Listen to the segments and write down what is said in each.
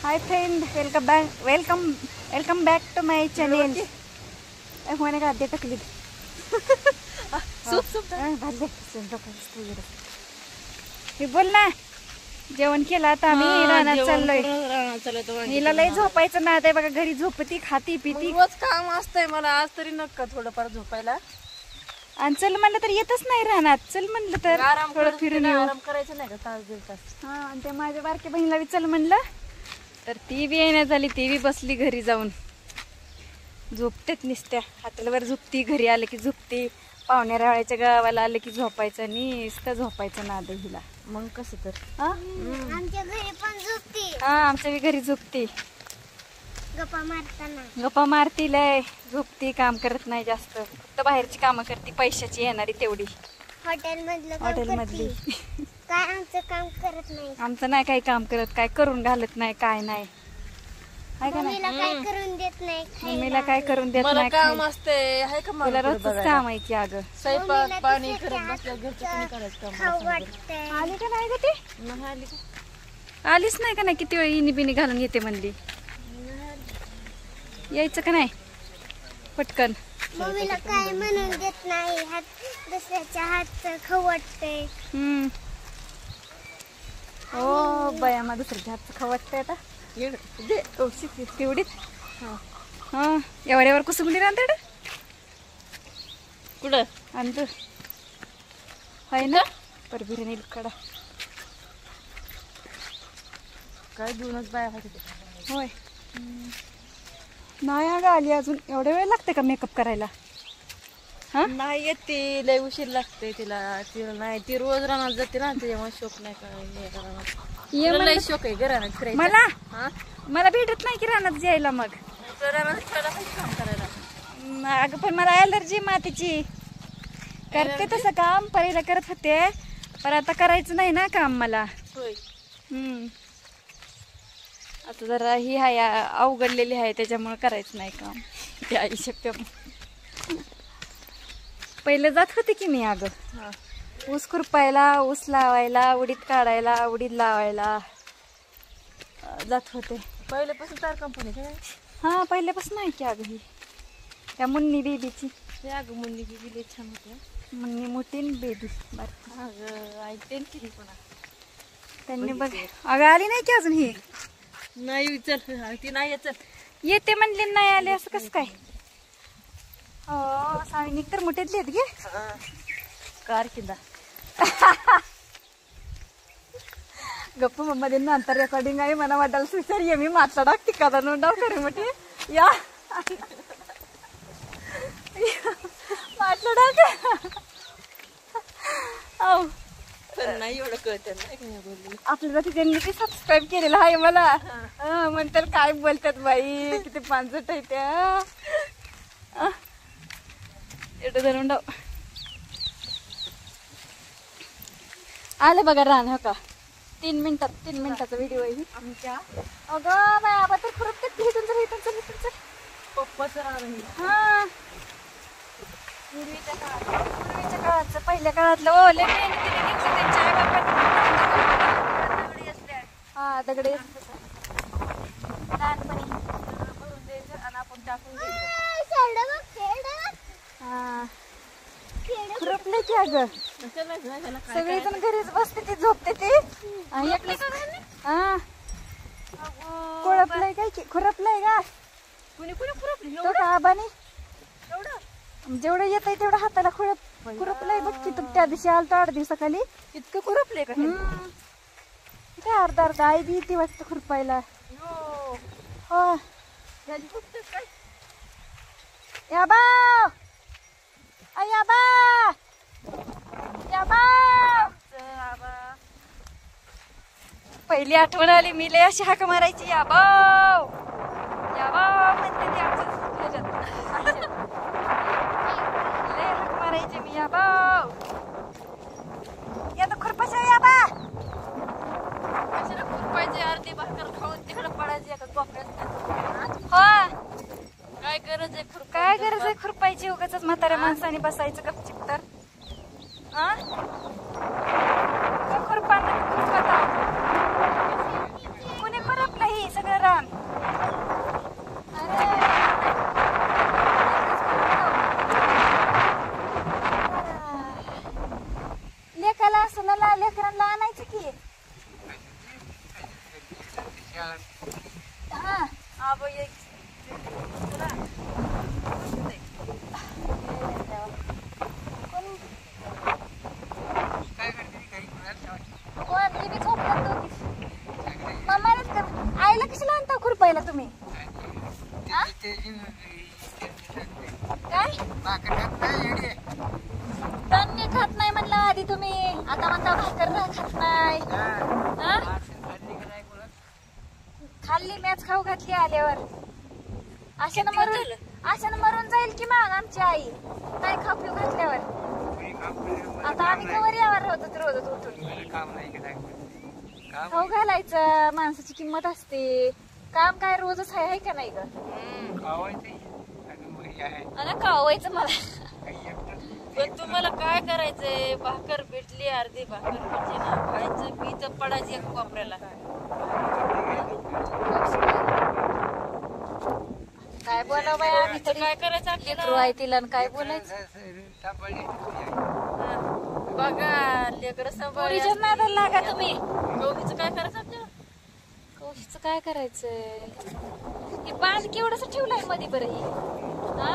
High friend, welcome back to my channel. होणे का आधी टाकली हे बोल ना. जेवण केलं आता आम्ही रानात चाललोय. हिला लय झोपायचं ना, ते बघा घरी झोपती खाती पिती. रोज काम असतंय मला, आज तरी नका थोडंफार झोपायला. आणि चल म्हणलं तर येतच नाही रानात. चल म्हणलं तर थोडं फिरून येऊ. आराम करायचं नाही का तास दीड तास. हा, आणि ते माझ्या बारक्या बहिणीला बी चल म्हणलं तर ती बी येण्यात झाली. ती बी बसली घरी जाऊन. झोपतेत नुसत्या हातावर झोपती, घरी आलं की झोपती, पाहुण्या रावळ्याच्या गावाला आलं की झोपायचं, नुसतं झोपायचं नाद हिला. मग कसं तर आमच्या घरी पण झोपती. हा, आमच्या बी घरी झोपती. गप्पा मारती लय, झोपती, काम करत नाही जास्त. फक्त बाहेरची कामं करते, पैशाची येणारी तेवढी. हॉटेल मधली काय आमचं काम करत नाही. आमचं नाही काही काम करत, काय करून घालत नाही, काय नाही. मम्मीला काय करून देत नाही. मम्मीला काय करून देत नाही. काम असते आहे का मला रोजच काम आहे की. अगं स्वयंपाक पाणी करत बसल्या घरचं कोणी करायचं काम. आली का नाही ग ती? नाही आली का? आलीच नाही का नाही? किती वेळ इनी बिनी घालून येते म्हणली. यायचं का नाही पटकन? मम्मीला काय म्हणून देत नाही. हात दुसऱ्याच्या हातचं खाऊ वाटतंय. हो बया, मग दुसऱ्याच्या हातचं खाऊ वाटतंय आता. तेवढीच हा, एवढ्यावर कुसुमली रांधड कुठं अंत आहे ना. परबिरे नील कडा काय घेऊनच बाया होते. होय, नाही अगं आली अजून. एवढा वेळ लागते का मेकअप करायला? हा, नाही येत ती, लय उशीर लागते तिला. नाही, ती रोज रानात जाते ना, त्याच्यामुळे शोक नाही का. लय शोक आहे रानात फिरायचं. मला भेटत नाही की रानात जायला. मग काम करायला अगं पण मला ॲलर्जी मातीची. करते तसं काम, पहिला करत होते, पण आता करायचं नाही ना काम मला. आता जरा ही आहे, अवघडलेली आहे, त्याच्यामुळे करायचं नाही काम. ते आई शक्य पहिले जात होते की मी. अगं ऊस खुरपायला, ऊस लावायला, उडीद काढायला, उडीद लावायला जात होते. पहिल्यापासून तार कंपनी काय? हा, पहिल्यापासून आहे की. अगं ही त्या मुन्नी बेबीची. अगं मुन्नी बेबी लय छान होते. मुन्नी मोठी बेबी अगं ऐकते की पुन्हा त्यांनी बघ. अगं आली नाही की अजून ही? नाही, चल ती नाही येत. येते म्हणले, नाही आले असं कसं काय? हो, सावी तर मोठ्यातली आहेत गे. कार किंदा गप्प मध्ये नंतर रेकॉर्डिंग आहे. मला वाटायला सुचार ये मी मातला टाकते का डाव करे मोठी या मातला टाक. नाही एवढं कळत नाही. आपल्याला त्यांनी ते सबस्क्राईब केलेलं आहे मला. म्हणतात काय बोलतात बाई, किती पांचट आहे त्या. एवढं धरून डाव आलं बघा रान. हो का, 3 मिनिटाचा व्हिडिओ आहे आमच्या. अगं बाय, आबा तर खुरपतात. इथून पप्पाचं रान. हा, पूर्वीच्या काळाचं, पहिल्या काळातलं. ओ लय मेहनतीने घेतलं त्यांच्या आई बापांनी. हा, दगडे लहानपणी भरून द्यायचं आणि आपण टाकून द्यायचं. हा, खुरपले की. अगं सगळेजण घरीच बसते, ती झोपते ती. हा, खुरपलंय काय की? खुरपलंय का? कुणी खुरपली? तो का आबाने जेवढं येत आहे तेवढं हाताला खुरपलंय बघ की. तू त्या दिवशी आलतो 8 दिवसाखाली. इतकं खुरपले का? काय अर्धा आई बी ती वाटतं खुरपायला. हो, या बा, या बा, या बा. पहिली आठवण आली, मी लय अशी हाक मारायची. या बाव, या बाव म्हणते ती आमच्या लय हाक मारायची मी. या बाव, या तर खुरपायच्या. या बा, कशाला खुरपायचे? अर्धी भाकर खाऊन तिकडे पडायची एका कोपऱ्यात. हो, काय गरज आहे काय गरज आहे खुरपायची? उगाच म्हाताऱ्या माणसाने बसायचं गपचिप तर. खुरपा कुणी खुरपलं ही? हा आबा एक तुला कोण मी झोपतात दोघी. मम्मालाच कर आईला कशाला आणता खुरपायला तुम्ही हा? काय धान्य खात नाही म्हणलं आधी तुम्ही, आता म्हणता भाकर खात नाही हा? खाल्ली मॅच खाऊ घातली आल्यावर अशानं मरून जाईल की मग आमची आई नाही खाऊ पिऊ घातल्यावर. आता आम्ही कवर यावर होतो रोजच उठून खाऊ घालायचं. माणसाची किंमत असते. काम काय रोजच आहे का नाही ग? अरे खावायचं मला. पण तुम्हाला काय करायचंय? भाकर भेटली, अर्धी भाकर भेटली ना, खायचं पीचं पडायचं एक कोपऱ्याला. काय बोलावं बाई आम्ही तरी काय करायचं आपल्याला? लेकरू आहे तिला आणि काय बोलायचं. बघा लेकर सांभाळ. पोरीच्या नादाला लागा तुम्ही. गौरीचं काय करायचं आपल्याला? कौशीचं काय करायचंय? हे बांध केवढंसं ठेवलंय मध्ये बरं ही हा?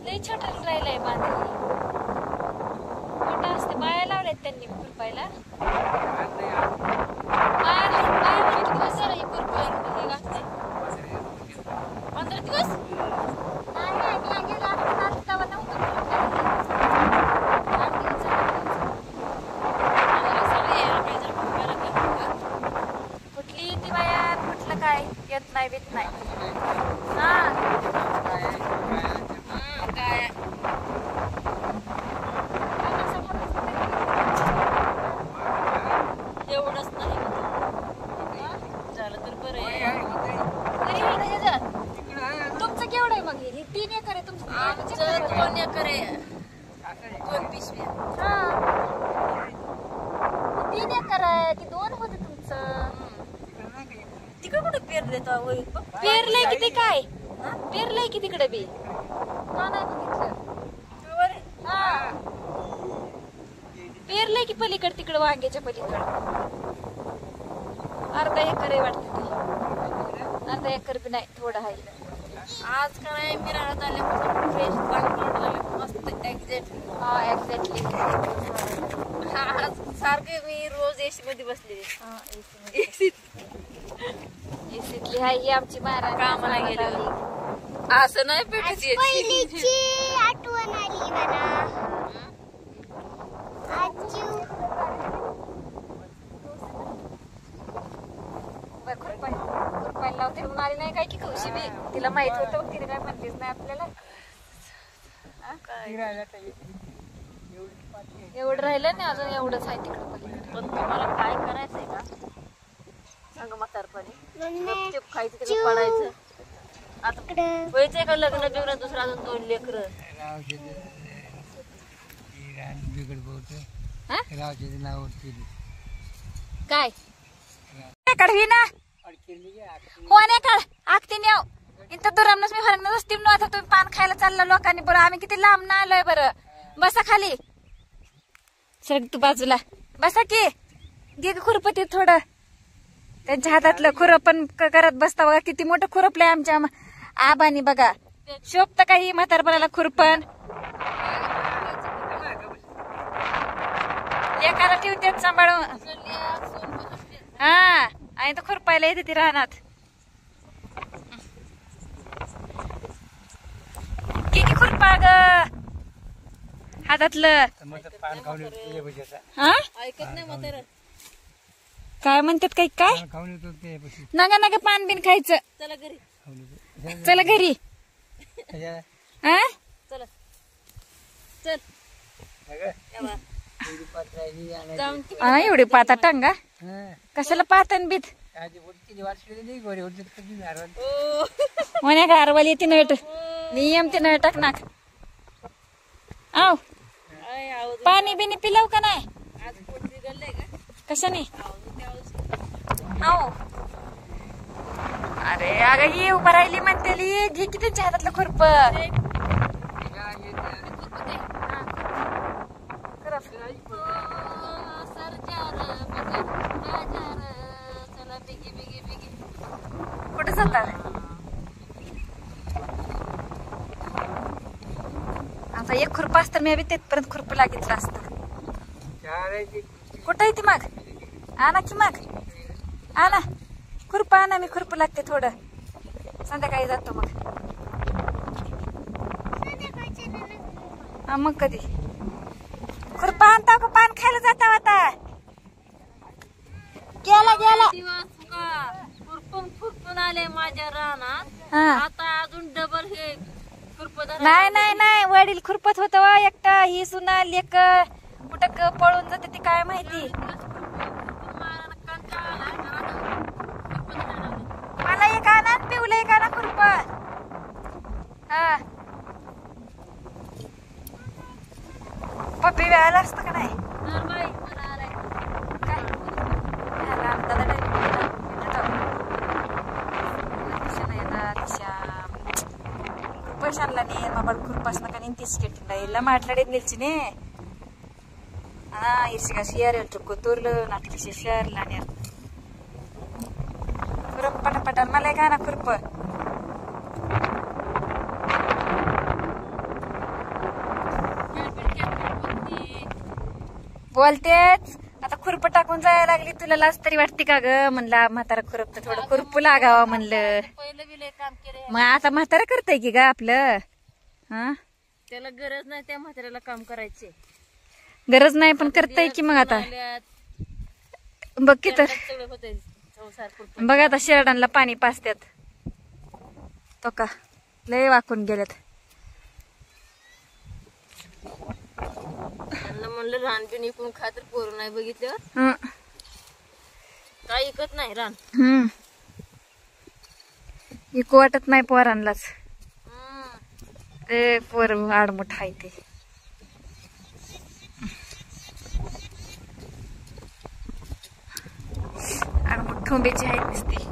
लय छोटा राहिलाय बांध. मोठा असते. बाया लावल्यात त्यांनी खुरपायला. बाया दिवस झाला हे खुरपायला हे लागते. 15 दिवस नाही आम्ही आगे लागतो तेव्हा नव्हतं खुरपायला. 8 दिवस झाले. आम्हाला सगळे यायला पाहिजे खुरपायला का? कुठली ती बाया कुठलं काय येत नाही बीत नाही हा. काय एवढंच नाही झालं तर बरं आहे. तुमचं केवढं आहे मग? हे 3 एकर आहे तुमचं. आमचं 2 एकर आहे. 2 पिशव्या. हा 3 एकर आहे. ती 2 होते तुमचं. तिकडे कुठे पेर देतो होईल? पेरलंय की ते काय पेरलंय की तिकडे बी का नाही बघितलं. हा पेरलंय की पलीकडे तिकडे वांग्याच्या पलीकडे. अर्धा एकर आहे वाटतं ते. अर्धा एकर बी नाही थोडं आहे. आज काय मी राहत आल्यापासून फ्रेश पाणी मस्त एक्झॅक्ट. हा एक्झॅक्टली. आज सारखे मी रोज एसी मध्ये बसलेली. एसीतली हाय ही आमची महाराज कामाला गेली. असं नाही भेटत पहिलीची आठवण आली मला. आजी खुरपायला लावते म्हणून आली नाही काय की कौशी बी. तिला माहित होतं तिने काय म्हणतेच नाही आपल्याला. एवढं राहिलं नाही अजून एवढंच आहे तिकडं पलीकडे. पण तुम्हाला काय करायचंय का सांग म्हातारपणी? मम्मी चुप खायचं तिकडे पडायचं. आता व्हायचंय का लग्न बिग्न दुसरं अजून 2 लेकर? काय काढवी ना कोण काढ आखती नेव इंत दुरामनच मी फरक नसती. आता तुम्ही पान खायला चाललं लोकांनी. बरं आम्ही किती लांब ना आलोय. बरं बसा खाली. सर तू बाजूला बसा की. घे खुरपती थोडं. त्यांच्या हातातलं खुरपण करत बसता बघा. किती मोठं खुरपलंय आमच्या आबानी बघा. शोभत काही म्हातारपणाला खुरपण. लेकाला ठेवतात सांभाळून. हा आणि तो खुरपायला येते ती रानात. किती खुरपा ग हातातलं. हा ऐकत नाही म्हातार. काय म्हणतात काही काय नगा नगा पान बिन खायचं. चला घरी. चला घरी. हा चला चल जाऊन हा एवढी पाता टांगा कशाला पातन बीत म्हणे का अरवाली येते नट नियम ते नट टाक नाक. आव पाणी बिनी पिलाव का नाही? आज पोट बिघडलंय का कशाने? आव अरे अगं ये उभं राहिली म्हणतेली. घे किती हातातलं खुरप. सर आता आता एक खुरपा असतं मी बी तेथपर्यंत खुरप लागितलं असतं. कुठं आहे ती मग आणा की मग आणा खुरपा आणा मी खुरप लागते थोडं संध्याकाळी जातो मग. हा मग कधी खुरपा आणता का पान खायला जाता आता गेला गेला खुरपून आले माझ्या रानात. हा आता अजून डबल हे खुरपं नाही नाही नाही वडील खुरपत होत एकटा ही सुना लेक कुठं पळून जाते ती काय माहिती. मला एक आणा पिवलं एक आणा खुरप. हा पप्पी वेळाला असतं का नाही काय पैशांना नाही बाबा खुरपासनं का तीस केटीला ಇಲ್ಲ మాట్లాడేది నిలిచినే ఇసుక షేర్ కొత్తూరులో నాటికి షేర్లు అన్నారు కురప్ పట పట मला का ना खुरप बोलतेच आता खुरप टाकून जायला लागली तुला लाज तरी वाटते का ग म्हणला म्हातारा खुरप तर थोडं खुरपू लागावं म्हणलं. पहिलं बी लय काम केले मग आता म्हातारा करताय की ग आपलं. हा त्याला गरज नाही त्या म्हाताऱ्याला काम करायचे. गरज नाही पण करताय की मग आता बघ की तर सगळे होते संसार खुरपून. बघ आता शेरडांना पाणी पाजतात तो का लय वाकून गेल्यात. त्यांना म्हणलं रान बिन इकून खातर पोरं नाही बघितल्यावर काय इकत नाही रान. इकू वाटत नाही पोरांनाच. ए पोर आडमुठ आहे ते आडमुठ ठोंब्याची आहेत नुसती.